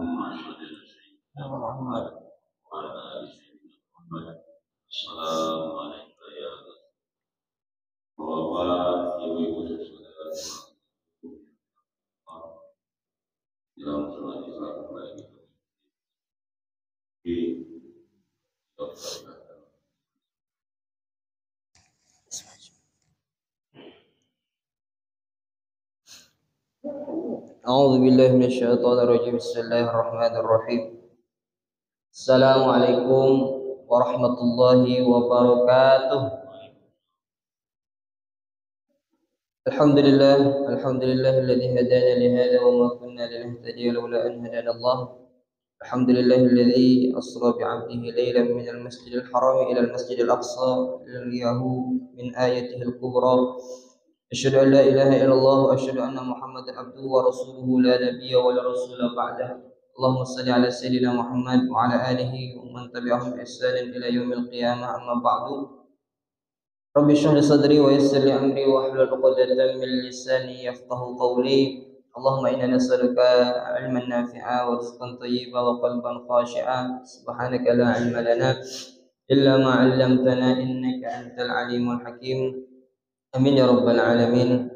Muhammad wa ala ali sayyidina Muhammad. Assalamualaikum ya Bapak, Ibu, dan saudara yang telah dilakukan di أعوذ بالله من الشيطان الرجيم. بسم الله الرحمن الرحيم. السلام عليكم ورحمة الله وبركاته. الحمد لله الذي هدانا لهذا وما كنا لنهتدي لولا أن هدانا الله. الحمد لله الذي أسرى بعبده ليلا من المسجد الحرام إلى المسجد الأقصى لنريه من آيته الكبرى. أشهد أن لا إله إلا الله وأشهد أن محمدا عبده ورسوله لا نبي ولا رسول بعده. اللهم صل على سيدنا محمد وعلى آله ومن تبعهم بإحسان إلى يوم القيامة. أما بعد، رب اشرح لي صدري ويسر لي أمري واحلل عقدة من لساني يفقهوا قولي. اللهم إنا نسألك علما نافعا ورزقا طيبا وقلبا خاشعا. سبحانك لا علم لنا إلا ما علمتنا إنك أنت العليم الحكيم. Amin ya rabbal alamin.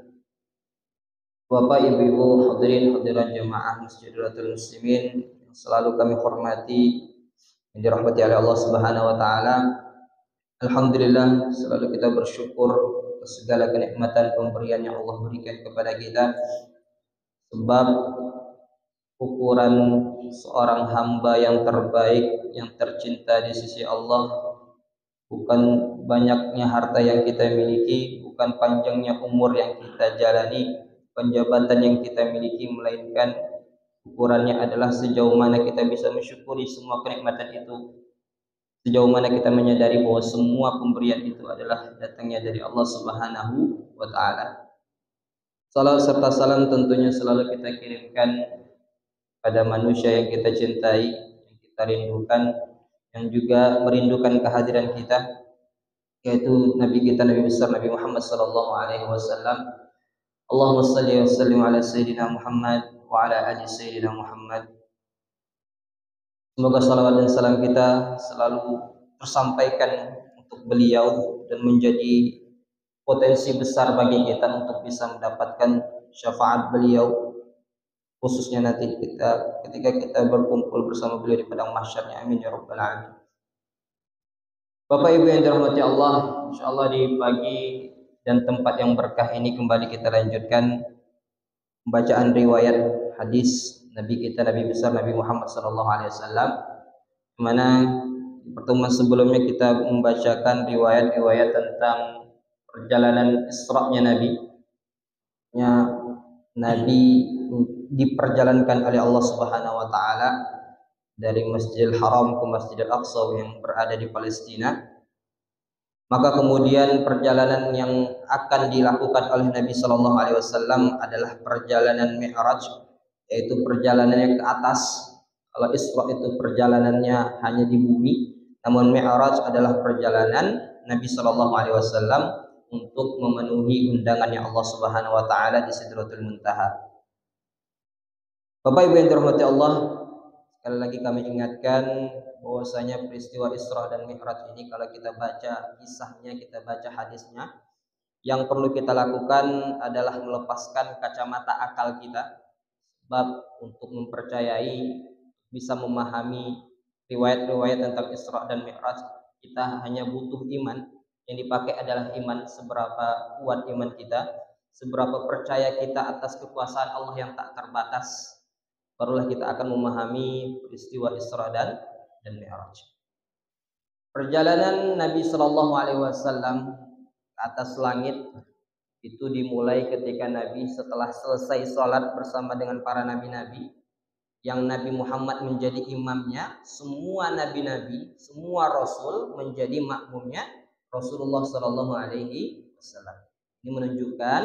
Bapak, Ibu, hadirin hadirat jamaah Masjidul Muslimin yang selalu kami hormati, yang dirahmati oleh Allah Subhanahu wa taala. Alhamdulillah, selalu kita bersyukur atas segala kenikmatan pemberian yang Allah berikan kepada kita. Sebab ukuran seorang hamba yang terbaik, yang tercinta di sisi Allah bukan banyaknya harta yang kita miliki, bukan panjangnya umur yang kita jalani, bukan jabatan yang kita miliki, melainkan ukurannya adalah sejauh mana kita bisa mensyukuri semua kenikmatan itu, sejauh mana kita menyadari bahwa semua pemberian itu adalah datangnya dari Allah Subhanahu wa taala. Salam serta salam tentunya selalu kita kirimkan pada manusia yang kita cintai, yang kita rindukan, yang juga merindukan kehadiran kita, yaitu Nabi kita, Nabi besar Nabi Muhammad sallallahu alaihi wasallam. Allahumma shalli wa sallim ala sayyidina Muhammad wa ala ali sayyidina Muhammad. Semoga salawat dan salam kita selalu tersampaikan untuk beliau dan menjadi potensi besar bagi kita untuk bisa mendapatkan syafaat beliau, khususnya nanti ketika kita berkumpul bersama beliau di padang mahsyarnya. Amin ya rabbal alamin. Bapak Ibu yang dirahmati Allah, insyaallah di pagi dan tempat yang berkah ini kembali kita lanjutkan pembacaan riwayat hadis Nabi kita, Nabi besar Nabi Muhammad SAW, di mana di pertemuan sebelumnya kita membacakan riwayat-riwayat tentang perjalanan Isra-nya Nabi diperjalankan oleh Allah Subhanahu wa taala dari Masjidil Haram ke Masjidil Aqsa yang berada di Palestina. Maka kemudian perjalanan yang akan dilakukan oleh Nabi Shallallahu Alaihi Wasallam adalah perjalanan Mi'raj, yaitu perjalanan yang ke atas. Kalau Isra itu perjalanannya hanya di bumi, namun Mi'raj adalah perjalanan Nabi Shallallahu Alaihi Wasallam untuk memenuhi undangannya Allah Subhanahu Wa Taala di Sidratul Muntaha. Bapak Ibu yang dirahmati Allah, sekali lagi kami ingatkan bahwasanya peristiwa Isra dan Mi'raj ini kalau kita baca kisahnya, kita baca hadisnya, yang perlu kita lakukan adalah melepaskan kacamata akal kita. Sebab untuk mempercayai, bisa memahami riwayat-riwayat tentang Isra dan Mi'raj, kita hanya butuh iman. Yang dipakai adalah iman. Seberapa kuat iman kita, seberapa percaya kita atas kekuasaan Allah yang tak terbatas, barulah kita akan memahami peristiwa Isra dan Mi'raj. Perjalanan Nabi Shallallahu Alaihi Wasallam ke atas langit itu dimulai ketika Nabi setelah selesai sholat bersama dengan para nabi-nabi, yang Nabi Muhammad menjadi imamnya, semua nabi-nabi, semua rasul menjadi makmumnya Rasulullah Shallallahu Alaihi Wasallam. Ini menunjukkan,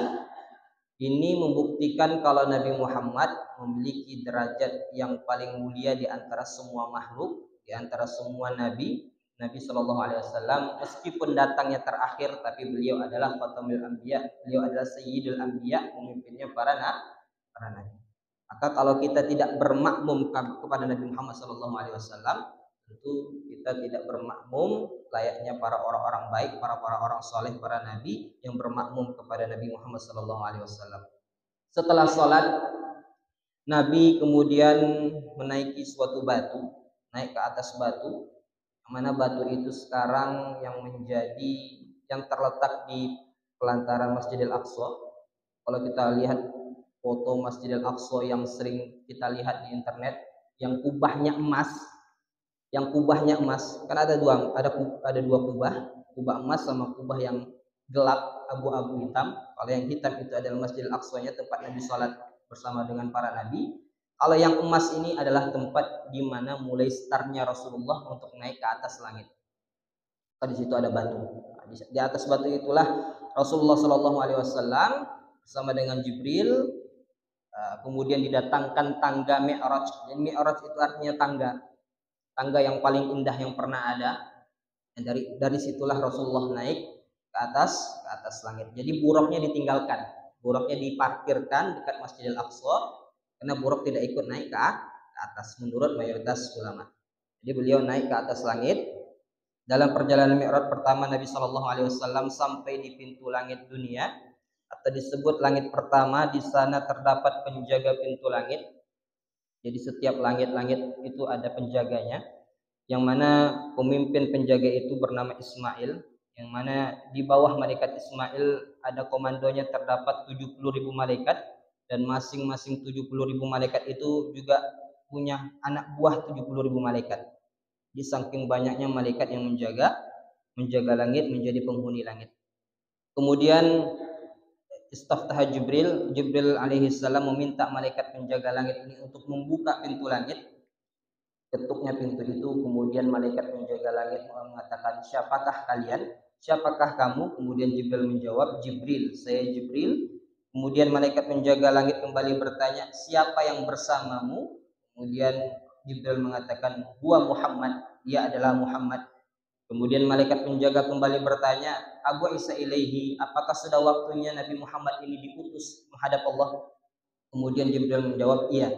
ini membuktikan kalau Nabi Muhammad memiliki derajat yang paling mulia di antara semua makhluk, di antara semua nabi. Nabi Shallallahu Alaihi Wasallam meskipun datangnya terakhir, tapi beliau adalah Fatimul Anbiya, beliau adalah Sayyidul Anbiya, pemimpinnya para nabi. Maka kalau kita tidak bermakmum kepada Nabi Muhammad SAW, tentu kita tidak bermakmum layaknya para orang-orang baik, para orang soleh, para nabi yang bermakmum kepada Nabi Muhammad SAW. Setelah sholat, Nabi kemudian menaiki suatu batu, naik ke atas batu, mana batu itu sekarang yang terletak di pelantaran Masjidil Aqsa. Kalau kita lihat foto Masjidil Aqsa yang sering kita lihat di internet, yang kubahnya emas, kan ada dua kubah emas sama kubah yang gelap abu-abu hitam. Kalau yang hitam itu adalah Masjidil Aqsa-nya, tempat Nabi sholat bersama dengan para nabi. Kalau yang emas ini adalah tempat di mana mulai startnya Rasulullah untuk naik ke atas langit. Di situ ada batu. Di atas batu itulah Rasulullah SAW bersama dengan Jibril, kemudian didatangkan tangga Mi'raj. Jadi Mi'raj itu artinya tangga yang paling indah yang pernah ada. Dan dari situlah Rasulullah naik ke atas langit. Jadi buruknya ditinggalkan, buruknya diparkirkan dekat Masjidil Aqsa, karena buruk tidak ikut naik ke atas menurut mayoritas ulama. Jadi beliau naik ke atas langit. Dalam perjalanan Mi'raj pertama Nabi SAW sampai di pintu langit dunia, atau disebut langit pertama. Di sana terdapat penjaga pintu langit. Jadi setiap langit-langit itu ada penjaganya, yang mana pemimpin penjaga itu bernama Ismail, yang mana di bawah malaikat Ismail ada komandonya terdapat 70.000 malaikat, dan masing-masing 70.000 malaikat itu juga punya anak buah 70.000 malaikat. Di saking banyaknya malaikat yang menjaga langit, menjadi penghuni langit. Kemudian istaftaha Jibril alaihi salam meminta malaikat penjaga langit ini untuk membuka pintu langit. Ketuknya pintu itu, kemudian malaikat penjaga langit mengatakan, siapakah kalian? Siapakah kamu? Kemudian Jibril menjawab, Jibril, saya Jibril. Kemudian malaikat penjaga langit kembali bertanya, siapa yang bersamamu? Kemudian Jibril mengatakan, huwa Muhammad, dia adalah Muhammad. Kemudian malaikat penjaga kembali bertanya, Abu Isa ilaihi, apakah sudah waktunya Nabi Muhammad ini diutus menghadap Allah? Kemudian Jibril menjawab, iya.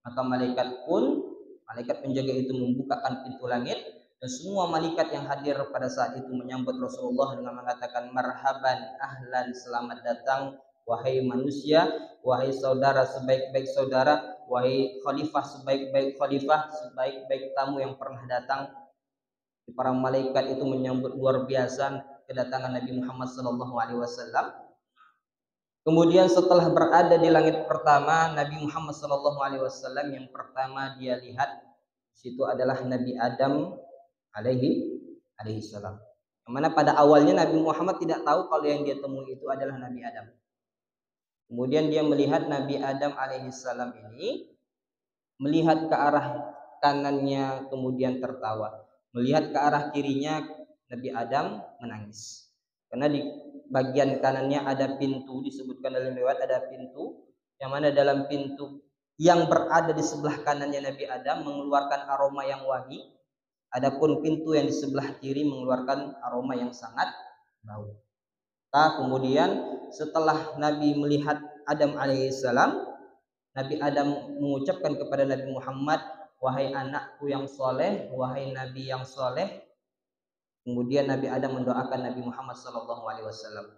Maka malaikat penjaga itu membukakan pintu langit, dan semua malaikat yang hadir pada saat itu menyambut Rasulullah dengan mengatakan, marhaban, ahlan, selamat datang, wahai manusia, wahai saudara sebaik-baik saudara, wahai khalifah sebaik-baik khalifah, sebaik-baik tamu yang pernah datang. Para malaikat itu menyambut luar biasa kedatangan Nabi Muhammad SAW. Kemudian setelah berada di langit pertama, Nabi Muhammad SAW yang pertama dia lihat situ adalah Nabi Adam alaihi salam. Yang mana pada awalnya Nabi Muhammad tidak tahu kalau yang dia temui itu adalah Nabi Adam. Kemudian dia melihat Nabi Adam alaihi salam ini, melihat ke arah kanannya kemudian tertawa, melihat ke arah kirinya Nabi Adam menangis. Karena di bagian kanannya ada pintu, disebutkan dalam riwayat ada pintu, yang mana dalam pintu yang berada di sebelah kanannya Nabi Adam mengeluarkan aroma yang wangi, adapun pintu yang di sebelah kiri mengeluarkan aroma yang sangat bau. Kemudian setelah Nabi melihat Adam alaihissalam, Nabi Adam mengucapkan kepada Nabi Muhammad, wahai anakku yang soleh, wahai Nabi yang soleh. Kemudian Nabi Adam mendoakan Nabi Muhammad SAW.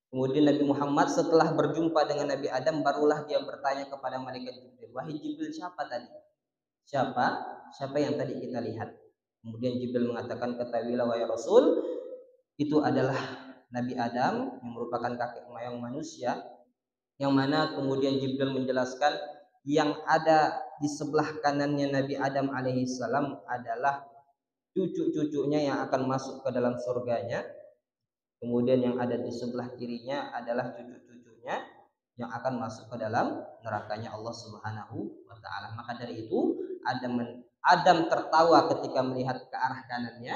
Kemudian Nabi Muhammad setelah berjumpa dengan Nabi Adam, barulah dia bertanya kepada malaikat Jibril, wahai Jibril, siapa tadi? Siapa yang tadi kita lihat? Kemudian Jibril mengatakan, ketahuilah wahai Rasul, itu adalah Nabi Adam yang merupakan kakek moyang manusia, yang mana kemudian Jibril menjelaskan yang ada di sebelah kanannya Nabi Adam alaihissalam adalah cucu-cucunya yang akan masuk ke dalam surganya. Kemudian yang ada di sebelah kirinya adalah cucu-cucunya yang akan masuk ke dalam nerakanya Allah Subhanahu wa taala. Maka dari itu Adam tertawa ketika melihat ke arah kanannya,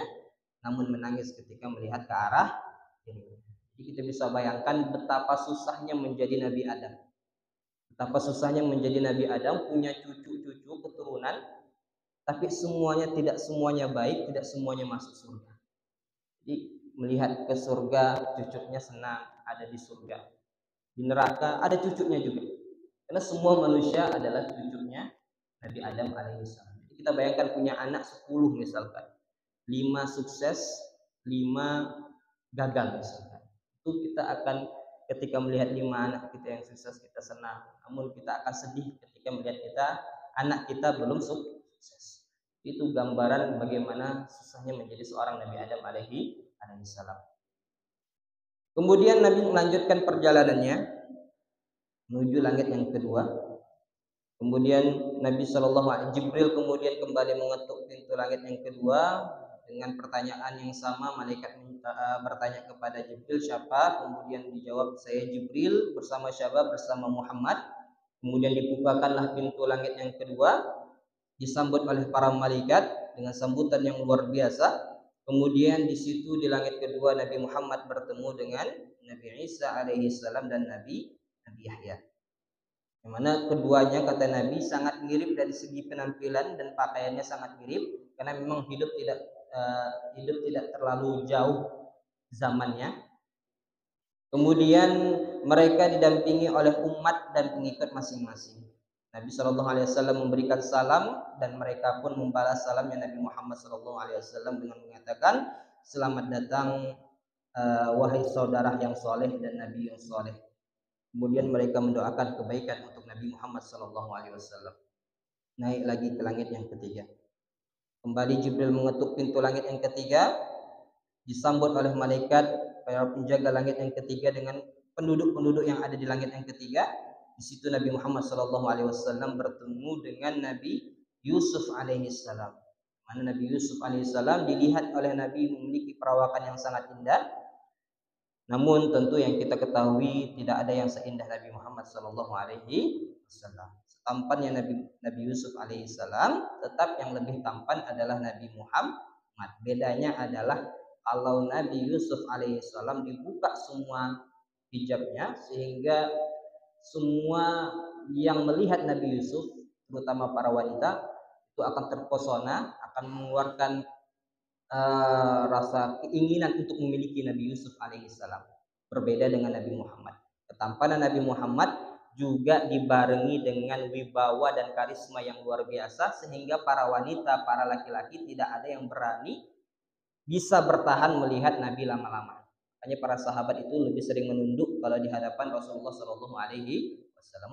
namun menangis ketika melihat ke arah kirinya. Jadi kita bisa bayangkan betapa susahnya menjadi Nabi Adam. Betapa susahnya menjadi Nabi Adam, punya cucu-cucu keturunan, tapi tidak semuanya baik, tidak semuanya masuk surga. Jadi melihat ke surga, cucunya senang ada di surga. Di neraka ada cucunya juga. Karena semua manusia adalah cucunya Nabi Adam alaihissalam. Jadi kita bayangkan punya anak 10 misalkan. 5 sukses, 5 gagal misalkan. Itu kita akan ketika melihat 5 anak kita yang sukses kita senang. Namun kita akan sedih ketika melihat anak kita belum sukses. Itu gambaran bagaimana susahnya menjadi seorang Nabi Adam alaihissalam. Kemudian Nabi melanjutkan perjalanannya menuju langit yang kedua. Kemudian Nabi Jibril kemudian kembali mengetuk pintu langit yang kedua dengan pertanyaan yang sama. Malaikat bertanya kepada Jibril, siapa? Kemudian dijawab, saya Jibril, bersama siapa? Bersama Muhammad. Kemudian dibukakanlah pintu langit yang kedua, disambut oleh para malaikat dengan sambutan yang luar biasa. Kemudian di situ di langit kedua Nabi Muhammad bertemu dengan Nabi Isa alaihissalam dan Nabi Yahya. Yang mana keduanya kata Nabi sangat mirip dari segi penampilan dan pakaiannya sangat mirip, karena memang hidup tidak terlalu jauh zamannya. Kemudian mereka didampingi oleh umat dan pengikut masing-masing. Nabi SAW memberikan salam dan mereka pun membalas salamnya Nabi Muhammad SAW dengan mengatakan, selamat datang wahai saudara yang soleh dan Nabi yang soleh. Kemudian mereka mendoakan kebaikan untuk Nabi Muhammad SAW. Naik lagi ke langit yang ketiga. Kembali Jibril mengetuk pintu langit yang ketiga, disambut oleh malaikat para penjaga langit yang ketiga dengan penduduk-penduduk yang ada di langit yang ketiga. Di situ Nabi Muhammad SAW bertemu dengan Nabi Yusuf alaihissalam. Mana Nabi Yusuf alaihissalam dilihat oleh Nabi memiliki perawakan yang sangat indah. Namun tentu yang kita ketahui tidak ada yang seindah Nabi Muhammad SAW. Tampannya Nabi Yusuf alaihissalam, tetap yang lebih tampan adalah Nabi Muhammad. Bedanya adalah kalau Nabi Yusuf alaihissalam dibuka semua hijabnya, sehingga semua yang melihat Nabi Yusuf, terutama para wanita, itu akan terpesona, akan mengeluarkan rasa keinginan untuk memiliki Nabi Yusuf alaihissalam. Berbeda dengan Nabi Muhammad. Ketampanan Nabi Muhammad juga dibarengi dengan wibawa dan karisma yang luar biasa, sehingga para wanita, para laki-laki tidak ada yang berani bisa bertahan melihat Nabi lama-lama. Hanya para sahabat itu lebih sering menunduk kalau di hadapan Rasulullah SAW,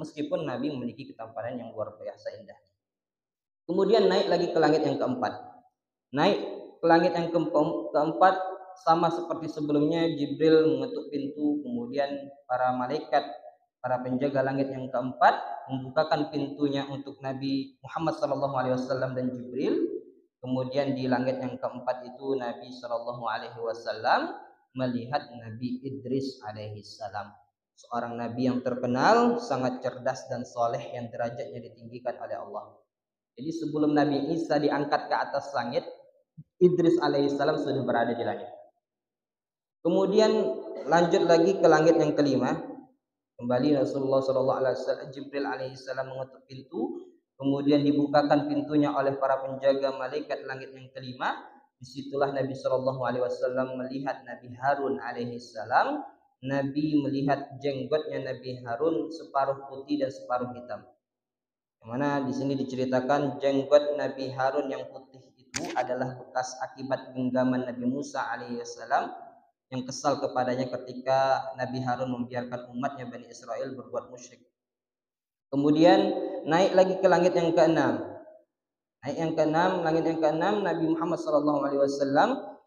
meskipun Nabi memiliki ketampanan yang luar biasa indah. Kemudian naik lagi ke langit yang keempat. Naik ke langit yang keempat sama seperti sebelumnya, Jibril mengetuk pintu, kemudian para malaikat, para penjaga langit yang keempat membukakan pintunya untuk Nabi Muhammad SAW dan Jibril. Kemudian di langit yang keempat itu Nabi SAW melihat Nabi Idris alaihissalam, seorang nabi yang terkenal sangat cerdas dan soleh yang derajatnya ditinggikan oleh Allah. Jadi sebelum Nabi Isa diangkat ke atas langit, Idris alaihissalam sudah berada di langit. Kemudian lanjut lagi ke langit yang kelima. Kembali Rasulullah SAW, Jibril alaihissalam mengetuk pintu. Kemudian dibukakan pintunya oleh para penjaga malaikat langit yang kelima. Disitulah Nabi SAW melihat Nabi Harun alaihissalam. Nabi melihat jenggotnya Nabi Harun separuh putih dan separuh hitam. Yang mana di sini diceritakan jenggot Nabi Harun yang putih itu adalah bekas akibat genggaman Nabi Musa alaihissalam yang kesal kepadanya ketika Nabi Harun membiarkan umatnya Bani Israel berbuat musyrik. Kemudian naik lagi ke langit yang keenam. Langit yang keenam, Nabi Muhammad SAW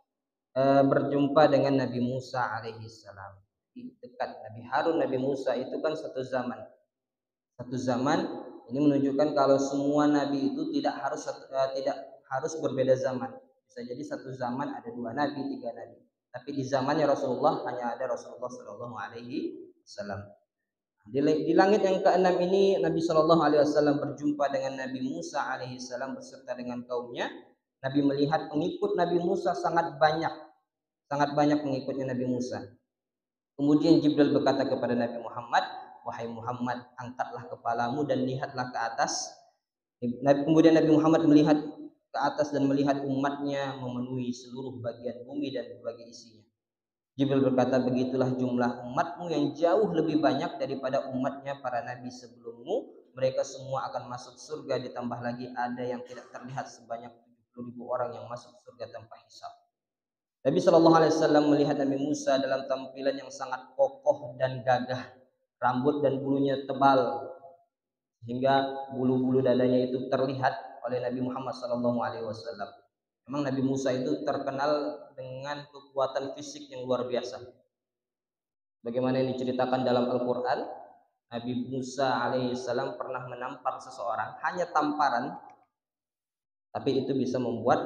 berjumpa dengan Nabi Musa alaihissalam. Dekat Nabi Harun, Nabi Musa itu kan satu zaman. Ini menunjukkan kalau semua nabi itu tidak harus berbeda zaman. Bisa jadi satu zaman ada 2 nabi, 3 nabi. Tapi di zamannya Rasulullah hanya ada Rasulullah SAW. Di langit yang keenam ini Nabi SAW berjumpa dengan Nabi Musa alaihissalam beserta dengan kaumnya. Nabi melihat pengikut Nabi Musa sangat banyak pengikutnya Nabi Musa. Kemudian Jibril berkata kepada Nabi Muhammad, wahai Muhammad, angkatlah kepalamu dan lihatlah ke atas. Kemudian Nabi Muhammad melihat ke atas dan melihat umatnya memenuhi seluruh bagian bumi dan berbagai isinya. Jibril berkata, begitulah jumlah umatmu yang jauh lebih banyak daripada umatnya para nabi sebelummu. Mereka semua akan masuk surga, ditambah lagi ada yang tidak terlihat sebanyak 70.000 orang yang masuk surga tanpa hisab. Nabi Shallallahu Alaihi Wasallam melihat Nabi Musa dalam tampilan yang sangat kokoh dan gagah, rambut dan bulunya tebal hingga bulu-bulu dadanya itu terlihat oleh Nabi Muhammad Shallallahu Alaihi Wasallam. Memang Nabi Musa itu terkenal dengan kekuatan fisik yang luar biasa. Bagaimana yang diceritakan dalam Al-Quran, Nabi Musa alaihissalam pernah menampar seseorang, hanya tamparan, tapi itu bisa membuat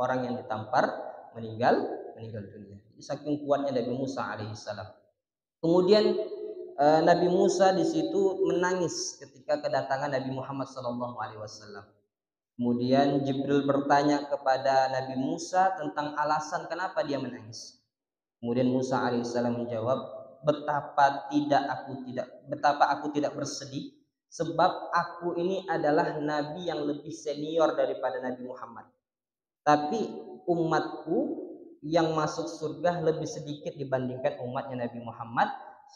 orang yang ditampar meninggal dunia. Jadi saking kuatnya Nabi Musa alaihissalam. Kemudian Nabi Musa di situ menangis ketika kedatangan Nabi Muhammad SAW. Kemudian Jibril bertanya kepada Nabi Musa tentang alasan kenapa dia menangis. Kemudian Musa alaihissalam menjawab, betapa aku tidak bersedih, sebab aku ini adalah nabi yang lebih senior daripada Nabi Muhammad. Tapi umatku yang masuk surga lebih sedikit dibandingkan umatnya Nabi Muhammad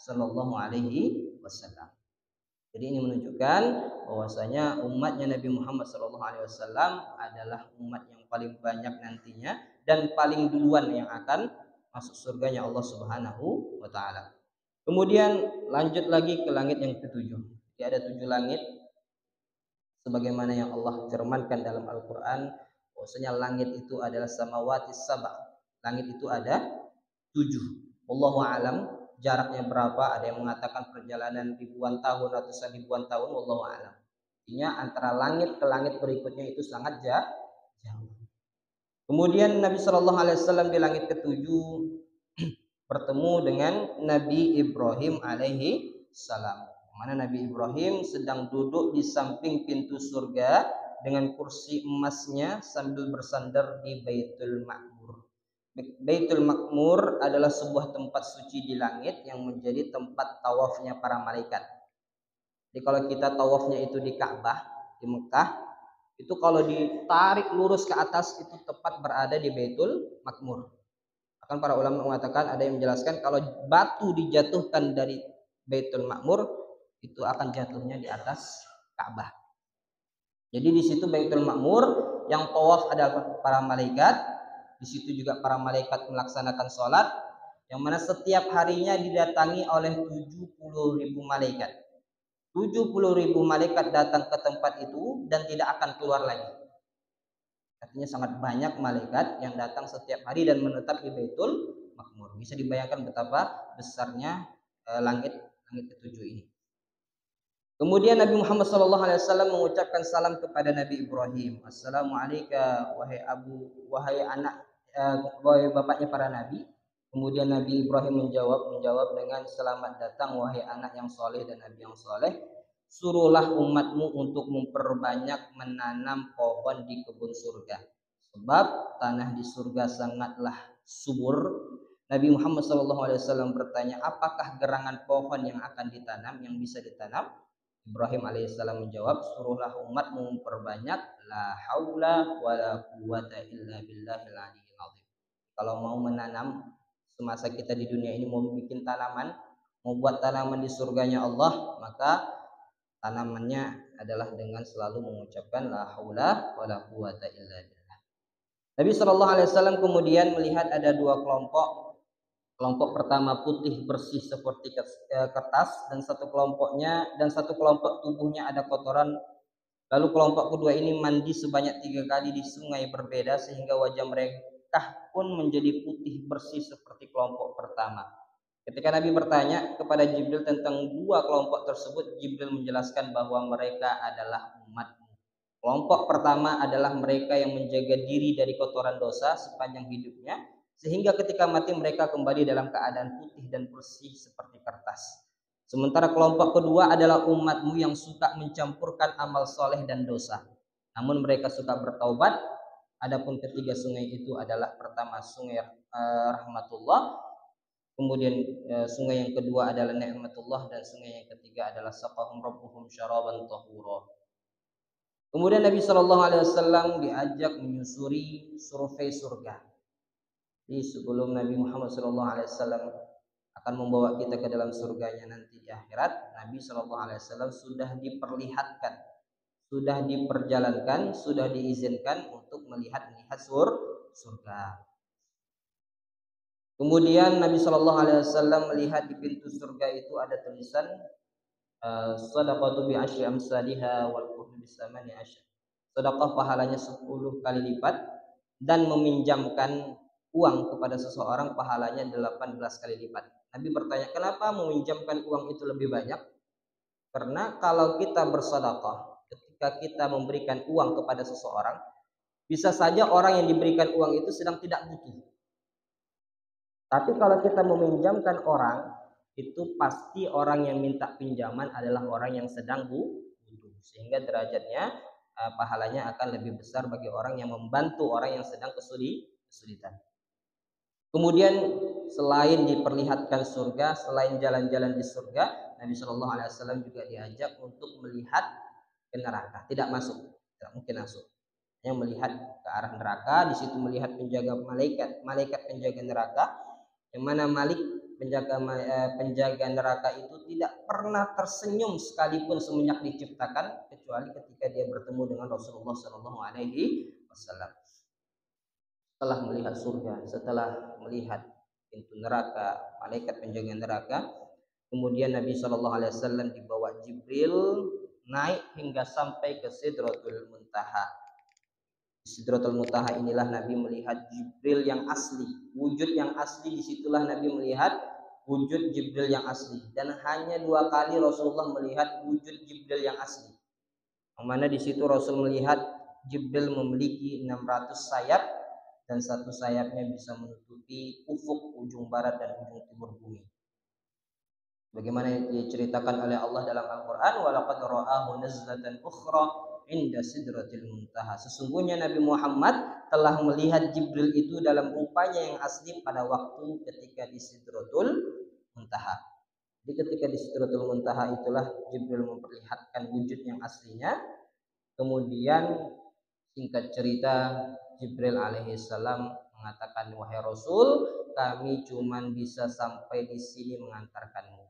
Sallallahu Alaihi Wasallam. Jadi ini menunjukkan bahwasanya umatnya Nabi Muhammad Sallallahu Alaihi Wasallam adalah umat yang paling banyak nantinya dan paling duluan yang akan masuk surganya Allah Subhanahu wa taala. Kemudian lanjut lagi ke langit yang ketujuh. Jadi ada 7 langit sebagaimana yang Allah firmankan dalam Al-Qur'an, bahwasanya langit itu adalah samawatis sab'a. Langit itu ada 7. Wallahu alam jaraknya berapa, ada yang mengatakan perjalanan ribuan tahun, ratusan ribuan tahun, wallahu alam. Artinya antara langit ke langit berikutnya itu sangat jauh. Kemudian Nabi Shallallahu Alaihi Wasallam di langit ketujuh bertemu dengan Nabi Ibrahim alaihi salam. Mana Nabi Ibrahim sedang duduk di samping pintu surga dengan kursi emasnya sambil bersandar di Baitul Ma'mur. Baitul Ma'mur adalah sebuah tempat suci di langit yang menjadi tempat tawafnya para malaikat. Jadi kalau kita tawafnya itu di Ka'bah di Mekah, itu kalau ditarik lurus ke atas itu tepat berada di Baitul Ma'mur. Akan para ulama mengatakan, ada yang menjelaskan kalau batu dijatuhkan dari Baitul Ma'mur itu akan jatuhnya di atas Ka'bah. Jadi di situ Baitul Ma'mur yang tawaf adalah para malaikat. Di situ juga para malaikat melaksanakan sholat, yang mana setiap harinya didatangi oleh 70.000 malaikat. 70.000 malaikat datang ke tempat itu dan tidak akan keluar lagi. Artinya sangat banyak malaikat yang datang setiap hari dan menetap di Baitul Ma'mur. Bisa dibayangkan betapa besarnya langit ketujuh ini. Kemudian Nabi Muhammad SAW mengucapkan salam kepada Nabi Ibrahim. Assalamualaikum wahai anak, wahai bapaknya para nabi. Kemudian Nabi Ibrahim menjawab dengan selamat datang wahai anak yang soleh dan nabi yang soleh. Suruhlah umatmu untuk memperbanyak menanam pohon di kebun surga, sebab tanah di surga sangatlah subur. Nabi Muhammad SAW bertanya, apakah gerangan pohon yang akan ditanam, yang bisa ditanam? Ibrahim alaihissalam menjawab, suruhlah umatmu memperbanyak la haula wala quwata illa billahil aliyyil azim. Kalau mau menanam semasa kita di dunia ini, mau bikin tanaman, mau buat tanaman di surganya Allah, maka tanamannya adalah dengan selalu mengucapkan la haula wala quwata illa billah. Nabi SAW kemudian melihat ada 2 kelompok. Kelompok pertama putih bersih seperti kertas, dan satu kelompok tubuhnya ada kotoran. Lalu kelompok kedua ini mandi sebanyak 3 kali di sungai berbeda sehingga wajah mereka pun menjadi putih bersih seperti kelompok pertama. Ketika Nabi bertanya kepada Jibril tentang 2 kelompok tersebut, Jibril menjelaskan bahwa mereka adalah umatmu. Kelompok pertama adalah mereka yang menjaga diri dari kotoran dosa sepanjang hidupnya, sehingga ketika mati mereka kembali dalam keadaan putih dan bersih seperti kertas. Sementara kelompok kedua adalah umatmu yang suka mencampurkan amal soleh dan dosa, namun mereka suka bertaubat. Adapun ketiga sungai itu adalah pertama sungai rahmatullah, kemudian sungai yang kedua adalah nikmatullah, dan sungai yang ketiga adalah saqahum rabbuhum syaraban tahura. Kemudian Nabi SAW diajak menyusuri survei surga. Jadi sebelum Nabi Muhammad SAW akan membawa kita ke dalam surganya nanti di akhirat, Nabi SAW sudah diperlihatkan, sudah diperjalankan, sudah diizinkan untuk melihat surga. Kemudian Nabi SAW melihat di pintu surga itu ada tulisan sadaqatu bi asyri amsalihha wal qurbu bis samani asyr. Sedekah pahalanya 10 kali lipat dan meminjamkan uang kepada seseorang pahalanya 18 kali lipat. Nabi bertanya, kenapa meminjamkan uang itu lebih banyak? Karena kalau kita bersedekah, ketika kita memberikan uang kepada seseorang, bisa saja orang yang diberikan uang itu sedang tidak butuh. Tapi kalau kita meminjamkan orang, itu pasti orang yang minta pinjaman adalah orang yang sedang butuh. Sehingga derajatnya, pahalanya akan lebih besar bagi orang yang membantu orang yang sedang kesulitan. Kemudian selain diperlihatkan surga, selain jalan-jalan di surga, Nabi Shallallahu Alaihi Wasallam juga diajak untuk melihat ke neraka, tidak masuk, tidak mungkin masuk. Yang melihat ke arah neraka, di situ melihat penjaga malaikat penjaga neraka, yang mana penjaga neraka itu tidak pernah tersenyum sekalipun semenjak diciptakan, kecuali ketika dia bertemu dengan Rasulullah Shallallahu Alaihi Wasallam. Setelah melihat surga, setelah melihat pintu neraka, malaikat penjaga neraka, kemudian Nabi Shallallahu Alaihi Wasallam dibawa Jibril naik hingga sampai ke Sidratul Muntaha. Sidratul Muntaha inilah Nabi melihat Jibril yang asli, wujud yang asli. Disitulah Nabi melihat wujud Jibril yang asli, dan hanya 2 kali Rasulullah melihat wujud Jibril yang asli. Yang mana di situ Rasul melihat Jibril memiliki 600 sayap dan satu sayapnya bisa menutupi ufuk ujung barat dan ujung timur bumi. Bagaimana diceritakan oleh Allah dalam Al-Quran, walaqad ra'ahu nazlatan ukhra inda sidratil muntaha. Sesungguhnya Nabi Muhammad telah melihat Jibril itu dalam rupanya yang asli pada waktu ketika di Sidratul Muntaha. Jadi ketika di Sidratul Muntaha itulah Jibril memperlihatkan wujud yang aslinya. Kemudian singkat cerita, Jibril alaihissalam mengatakan, wahai Rasul, kami cuma bisa sampai di sini mengantarkanmu.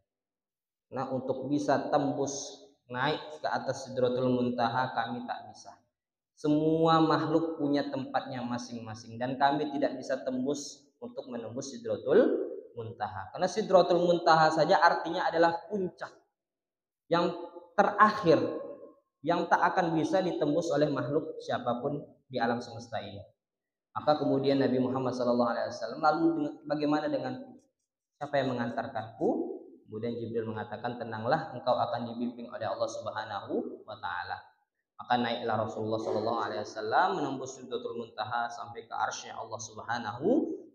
Nah, untuk bisa tembus naik ke atas Sidratul Muntaha kami tak bisa. Semua makhluk punya tempatnya masing-masing dan kami tidak bisa tembus untuk menembus Sidratul Muntaha. Karena Sidratul Muntaha saja artinya adalah puncak yang terakhir, yang tak akan bisa ditembus oleh makhluk siapapun di alam semesta ini. Maka kemudian Nabi Muhammad SAW, lalu bagaimana denganku? Siapa yang mengantarkanku? Kemudian Jibril mengatakan, tenanglah, engkau akan dibimbing oleh Allah Subhanahu wa Ta'ala. Maka naiklah Rasulullah SAW menembus Sidratul Muntaha sampai ke arsy-Nya Allah Subhanahu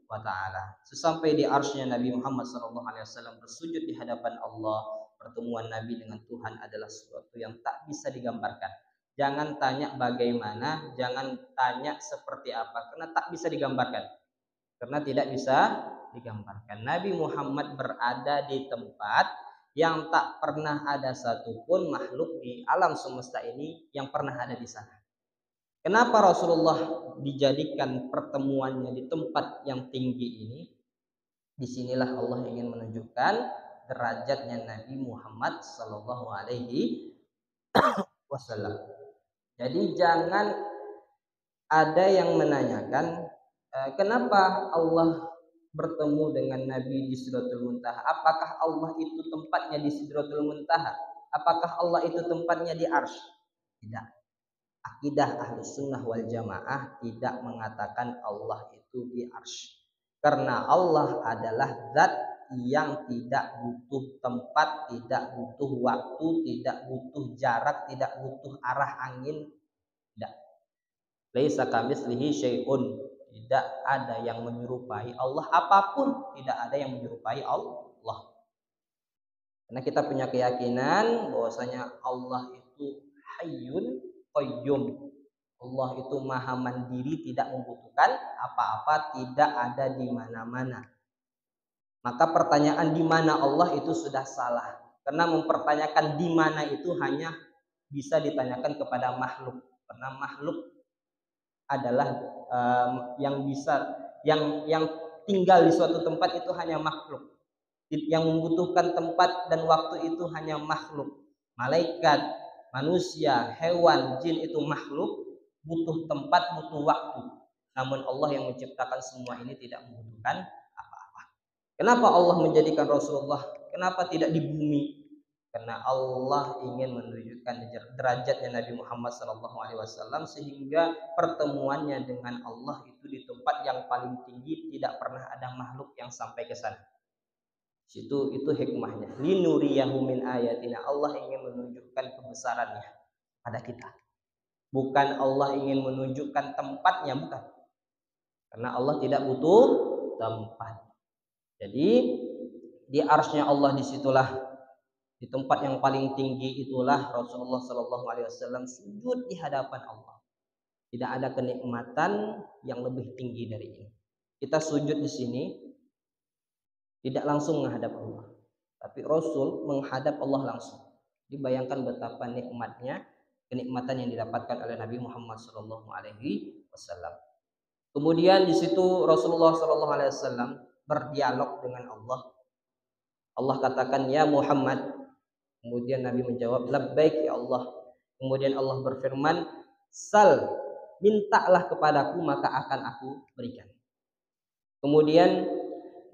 wa Ta'ala. Sesampai di arsy-Nya Nabi Muhammad SAW bersujud di hadapan Allah. Pertemuan Nabi dengan Tuhan adalah sesuatu yang tak bisa digambarkan. Jangan tanya bagaimana, jangan tanya seperti apa, karena tak bisa digambarkan. Karena tidak bisa digambarkan. Nabi Muhammad berada di tempat yang tak pernah ada satupun makhluk di alam semesta ini yang pernah ada di sana. Kenapa Rasulullah dijadikan pertemuannya di tempat yang tinggi ini? Disinilah Allah ingin menunjukkan derajatnya Nabi Muhammad Sallallahu Alaihi Wasallam. Jadi jangan ada yang menanyakan kenapa Allah bertemu dengan Nabi di Sidratul Muntaha. Apakah Allah itu tempatnya di Sidratul Muntaha? Apakah Allah itu tempatnya di Arsy? Tidak. Akidah Ahlus Sunnah wal Jamaah tidak mengatakan Allah itu di Arsy. Karena Allah adalah zat yang tidak butuh tempat, tidak butuh waktu, tidak butuh jarak, tidak butuh arah angin. Tidak. Laisa kamitslihi syai'un. Tidak ada yang menyerupai Allah, apapun tidak ada yang menyerupai Allah. Karena kita punya keyakinan bahwasanya Allah itu Hayyun Qayyum. Allah itu maha mandiri, tidak membutuhkan apa-apa, tidak ada di mana-mana. Maka pertanyaan di mana Allah itu sudah salah. Karena mempertanyakan di mana itu hanya bisa ditanyakan kepada makhluk. Karena makhluk adalah yang bisa yang tinggal di suatu tempat itu hanya makhluk. Yang membutuhkan tempat dan waktu itu hanya makhluk. Malaikat, manusia, hewan, jin itu makhluk, butuh tempat, butuh waktu. Namun Allah yang menciptakan semua ini tidak membutuhkan apa-apa. Kenapa Allah menjadikan Rasulullah? Kenapa tidak di bumi? Karena Allah ingin menunjukkan derajatnya Nabi Muhammad SAW sehingga pertemuannya dengan Allah itu di tempat yang paling tinggi, tidak pernah ada makhluk yang sampai ke sana. Itu hikmahnya. Linuriyahu min ayatina. Allah ingin menunjukkan kebesarannya pada kita. Bukan Allah ingin menunjukkan tempatnya, bukan. Karena Allah tidak butuh tempat. Jadi di arsy-Nya Allah disitulah, di tempat yang paling tinggi itulah Rasulullah SAW sujud di hadapan Allah. Tidak ada kenikmatan yang lebih tinggi dari ini. Kita sujud di sini tidak langsung menghadap Allah, tapi Rasul menghadap Allah langsung. Dibayangkan betapa nikmatnya kenikmatan yang didapatkan oleh Nabi Muhammad SAW. Kemudian di situ Rasulullah SAW berdialog dengan Allah. Allah katakan, ya Muhammad. Kemudian Nabi menjawab, labbaik ya Allah. Kemudian Allah berfirman, sal, mintalah kepadaku maka akan aku berikan. Kemudian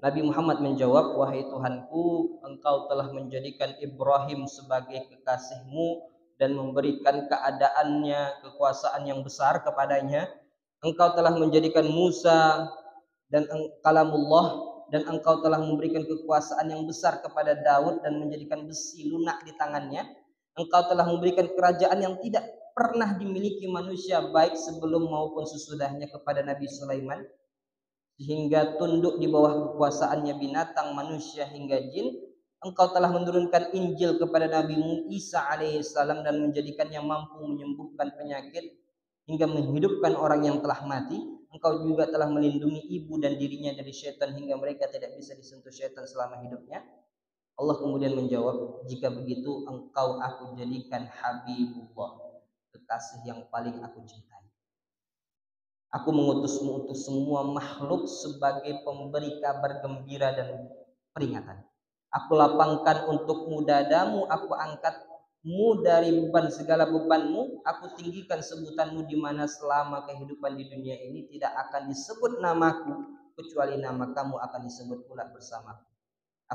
Nabi Muhammad menjawab, wahai Tuhanku, engkau telah menjadikan Ibrahim sebagai kekasihmu dan memberikan keadaannya, kekuasaan yang besar kepadanya. Engkau telah menjadikan Musa dan kalamullah, dan engkau telah memberikan kekuasaan yang besar kepada Daud dan menjadikan besi lunak di tangannya. Engkau telah memberikan kerajaan yang tidak pernah dimiliki manusia baik sebelum maupun sesudahnya kepada Nabi Sulaiman, sehingga tunduk di bawah kekuasaannya binatang, manusia hingga jin. Engkau telah menurunkan Injil kepada Nabi Isa alaihissalam dan menjadikannya mampu menyembuhkan penyakit hingga menghidupkan orang yang telah mati. Engkau juga telah melindungi ibu dan dirinya dari syaitan hingga mereka tidak bisa disentuh syaitan selama hidupnya. Allah kemudian menjawab, jika begitu engkau aku jadikan Habibullah, kekasih yang paling aku cintai. Aku mengutusmu untuk semua makhluk sebagai pemberi kabar gembira dan peringatan. Aku lapangkan untukmu dadamu, aku angkatmu dari beban segala bebanmu, aku tinggikan sebutanmu di mana selama kehidupan di dunia ini tidak akan disebut namaku, kecuali nama kamu akan disebut pula bersamaku.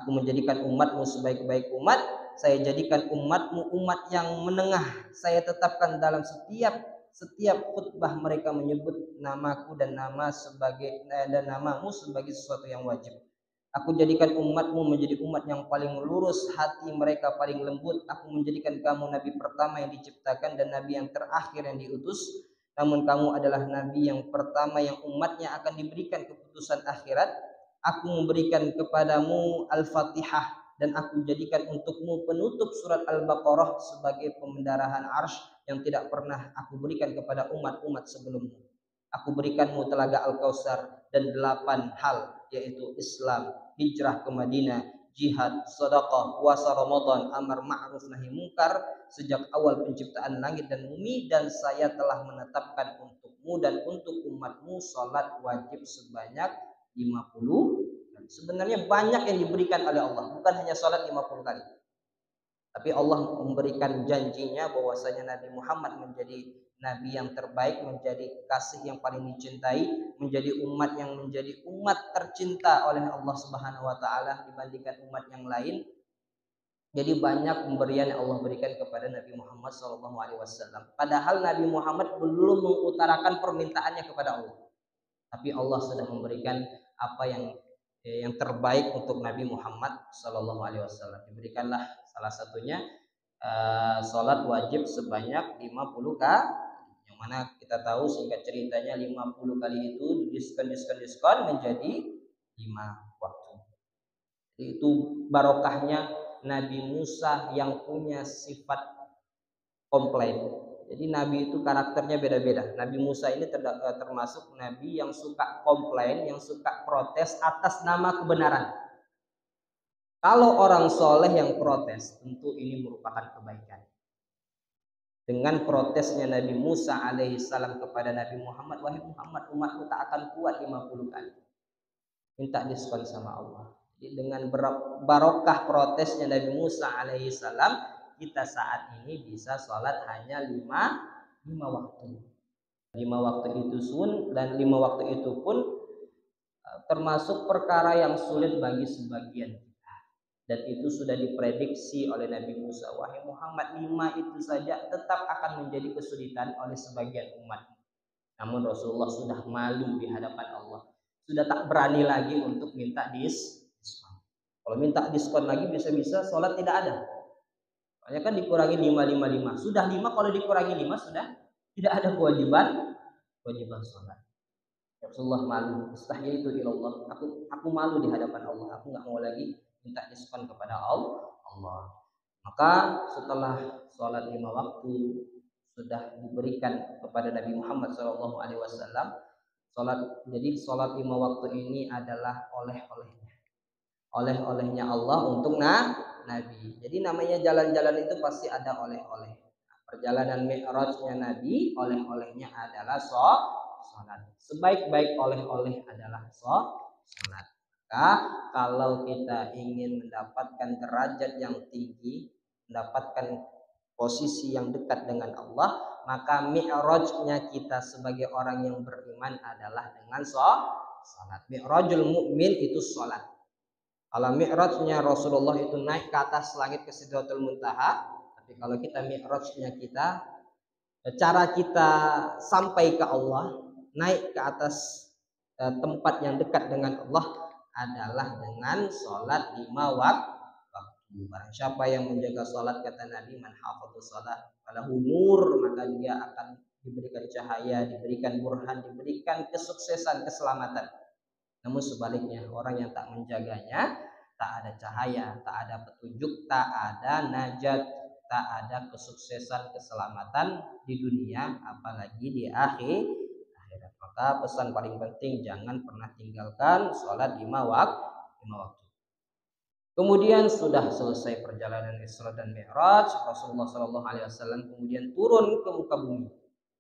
Aku menjadikan umatmu sebaik-baik umat, saya jadikan umatmu umat yang menengah. Saya tetapkan dalam setiap khutbah mereka menyebut namaku dan namamu sebagai sesuatu yang wajib. Aku jadikan umatmu menjadi umat yang paling lurus, hati mereka paling lembut. Aku menjadikan kamu nabi pertama yang diciptakan dan nabi yang terakhir yang diutus. Namun kamu adalah nabi yang pertama yang umatnya akan diberikan keputusan akhirat. Aku memberikan kepadamu Al-Fatihah dan aku jadikan untukmu penutup surat Al-Baqarah sebagai pemendarahan arsy yang tidak pernah aku berikan kepada umat-umat sebelummu. Aku berikanmu telaga Al-Kautsar dan 8 hal, yaitu Islam, hijrah ke Madinah, jihad, sedekah, puasa Ramadan, amar ma'ruf nahi munkar sejak awal penciptaan langit dan bumi, dan saya telah menetapkan untukmu dan untuk umatmu salat wajib sebanyak 50. Sebenarnya banyak yang diberikan oleh Allah, bukan hanya salat 50 kali. Tapi Allah memberikan janjinya bahwasanya Nabi Muhammad menjadi nabi yang terbaik, menjadi kasih yang paling dicintai, menjadi umat yang menjadi umat tercinta oleh Allah Subhanahu wa taala dibandingkan umat yang lain. Jadi banyak pemberian yang Allah berikan kepada Nabi Muhammad SAW. Padahal Nabi Muhammad belum mengutarakan permintaannya kepada Allah. Tapi Allah sudah memberikan apa yang terbaik untuk Nabi Muhammad SAW. Diberikanlah salah satunya sholat wajib sebanyak 50 kali, yang mana kita tahu singkat ceritanya 50 kali itu diskon menjadi 5 waktu. Jadi itu barokahnya Nabi Musa yang punya sifat komplain. Jadi Nabi itu karakternya beda-beda. Nabi Musa ini termasuk Nabi yang suka komplain, yang suka protes atas nama kebenaran. Kalau orang soleh yang protes, tentu ini merupakan kebaikan. Dengan protesnya Nabi Musa alaihissalam kepada Nabi Muhammad, wahai Muhammad, umatku tak akan kuat 50 kali. minta diskon sama Allah. Jadi dengan barokah protesnya Nabi Musa alaihi salam, kita saat ini bisa sholat hanya lima waktu. 5 waktu itu dan 5 waktu itu pun termasuk perkara yang sulit bagi sebagian kita. Dan itu sudah diprediksi oleh Nabi Musa, wahai Muhammad, 5 itu saja tetap akan menjadi kesulitan oleh sebagian umat. Namun Rasulullah sudah malu di hadapan Allah, sudah tak berani lagi untuk minta diskon. Kalau minta diskon lagi bisa-bisa sholat tidak ada. Makanya kan dikurangi 5. Sudah 5, kalau dikurangi 5 sudah tidak ada kewajiban sholat. Rasulullah malu, istahyi itu ilallah. Aku malu di hadapan Allah. Aku nggak mau lagi minta diskon kepada Allah. Maka setelah sholat 5 waktu sudah diberikan kepada Nabi Muhammad SAW, jadi sholat 5 waktu ini adalah oleh-olehnya Allah untuk Nabi. Jadi namanya jalan-jalan itu pasti ada oleh-oleh. Perjalanan Mi'rajnya Nabi, oleh-olehnya adalah sholat. Sebaik-baik oleh-oleh adalah sholat. Maka kalau kita ingin mendapatkan derajat yang tinggi, mendapatkan posisi yang dekat dengan Allah, maka mi'rajnya kita sebagai orang yang beriman adalah dengan sholat. Mi'rajul mukmin itu sholat. Kalau mi'rajnya Rasulullah itu naik ke atas langit ke Sidratul Muntaha, tapi kalau kita mi'rajnya kita, cara kita sampai ke Allah, naik ke atas tempat yang dekat dengan Allah adalah dengan sholat 5 waktu. Barang siapa yang menjaga sholat, kata Nabi, man hafadhu sholat falahu nur, maka dia akan diberikan cahaya, diberikan burhan, diberikan kesuksesan, keselamatan. Namun sebaliknya, orang yang tak menjaganya, tak ada cahaya, tak ada petunjuk, tak ada najat, tak ada kesuksesan, keselamatan di dunia, apalagi di akhirat. Maka pesan paling penting, jangan pernah tinggalkan sholat 5 waktu. Kemudian sudah selesai perjalanan Isra dan Mi'raj, Rasulullah SAW kemudian turun ke muka bumi.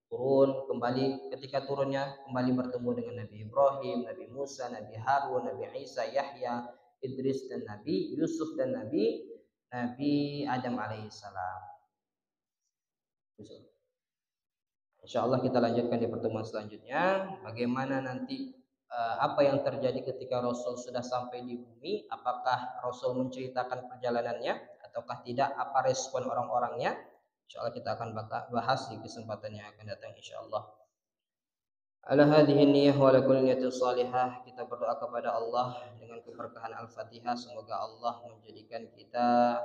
Turun kembali, ketika turunnya kembali bertemu dengan Nabi Ibrahim, Nabi Musa, Nabi Harun, Nabi Isa, Yahya, Idris dan Nabi Yusuf dan Nabi Adam alaihissalam. Insyaallah kita lanjutkan di pertemuan selanjutnya. Bagaimana nanti apa yang terjadi ketika Rasul sudah sampai di bumi? Apakah Rasul menceritakan perjalanannya ataukah tidak? Apa respon orang-orangnya? Insyaallah kita akan bahas di kesempatan yang akan datang insyaallah. Ala hadhihi niyyah wa ala kulli niyatin salihah. Kita berdoa kepada Allah dengan keberkahan Al-Fatihah, semoga Allah menjadikan kita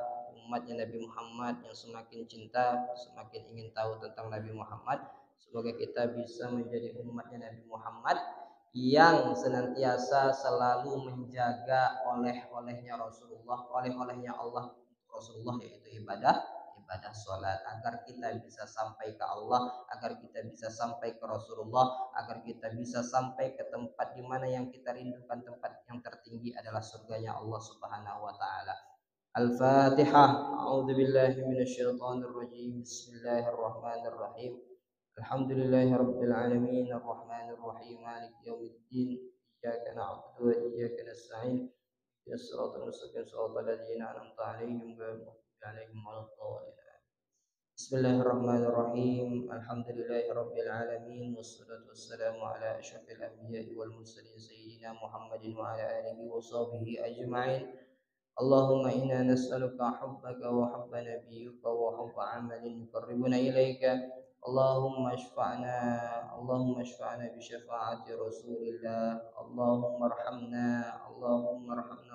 umatnya Nabi Muhammad yang semakin cinta, semakin ingin tahu tentang Nabi Muhammad. Semoga kita bisa menjadi umatnya Nabi Muhammad yang senantiasa selalu menjaga oleh-olehnya Rasulullah, oleh-olehnya Allah Rasulullah, yaitu ibadah sholat, agar kita bisa sampai ke Allah, agar kita bisa sampai ke Rasulullah, agar kita bisa sampai ke tempat di mana yang kita rindukan. Tempat yang tertinggi adalah surganya Allah Subhanahu wa taala. Al-Fatihah. A'udzubillahi minasyaitonir rajim. Bismillahirrahmanirrahim. Alhamdulillahirabbil alamin, arrahmanir rahim, maliki yaumiddin. Iyyaka na'budu wa iyyaka nasta'in. Ihdinas siratal mustaqim, siratal ladzina an'amta 'alaihim ghairil maghdubi 'alaihim waladdallin. Bismillahirrahmanirrahim. Alhamdulillahirabbil alamin, wassalatu wassalamu ala asyrafil anbiya'i wal mursalin sayyidina Muhammadin wa ala alihi wa sahbihi ajma'in. Allahumma inna nas'aluka hubbaka wa hubba nabiyyika wa hubba 'amalin yuqarribuna ilaika. Allahumma ashfa'na bi syafa'ati Rasulillah. Allahumma arhamna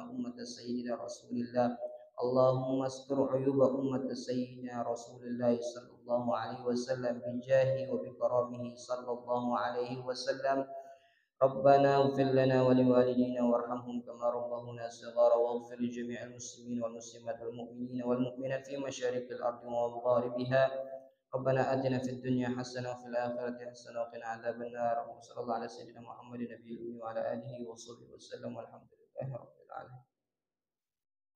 ummat sayyidina Rasulillah. Allahumma astur uyuba ummat sayyidina Rasulillah sallallahu alaihi wasallam bi jahi wa bi karamihi sallallahu alaihi wasallam. ربنا اغفر لنا ولوالدينا وارحمهم كما ربونا صغارا واغفر لجميع المسلمين والمسلمات والمؤمنين والمؤمنات في مشارق الأرض ومغاربها. ربنا آتنا في الدنيا حسنة وفي الآخرة حسنة وقنا عذاب النار. وصلى الله على سيدنا محمد النبي الأمي وعلى آله وصحبه وسلم والحمد لله رب العالمين.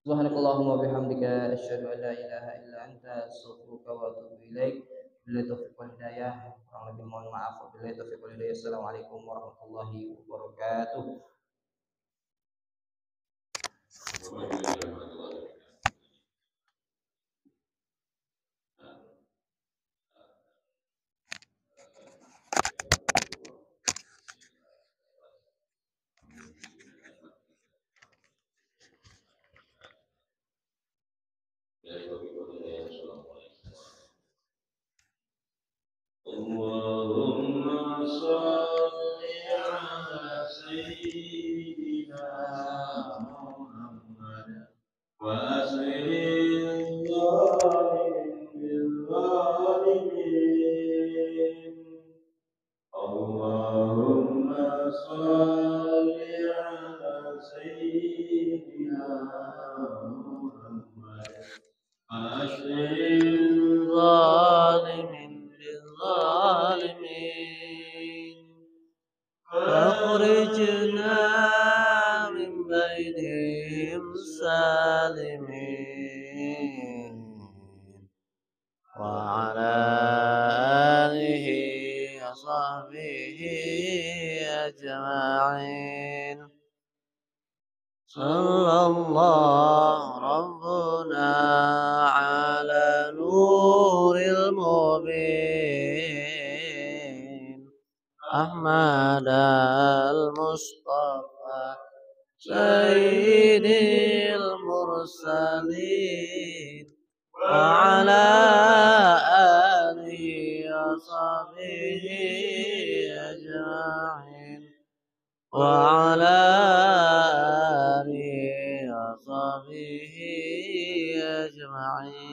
سبحانك اللهم وبحمدك أشهد أن لا إله إلا أنت أستغفرك وأتوب إليك. Billahi taufiq wal hidayah. Kurang lebih mohon maaf. Billahi taufiq wal hidayah. Assalamualaikum warahmatullahi wabarakatuh. ومن يريد رحمة الله اللهم صل على سيدنا محمد وأسر الظالم بالظالمين اللهم صل على سيدنا محمد وأسر الظالم بالظالمين فاخرجنا من بينهم سالمين وعلى آله وصحبه أجمعين صلى الله ربنا على نور المبين أحمد المصطفى سيد المرسلين وعلى آله وصحبه أجمعين وعلى آله وصحبه أجمعين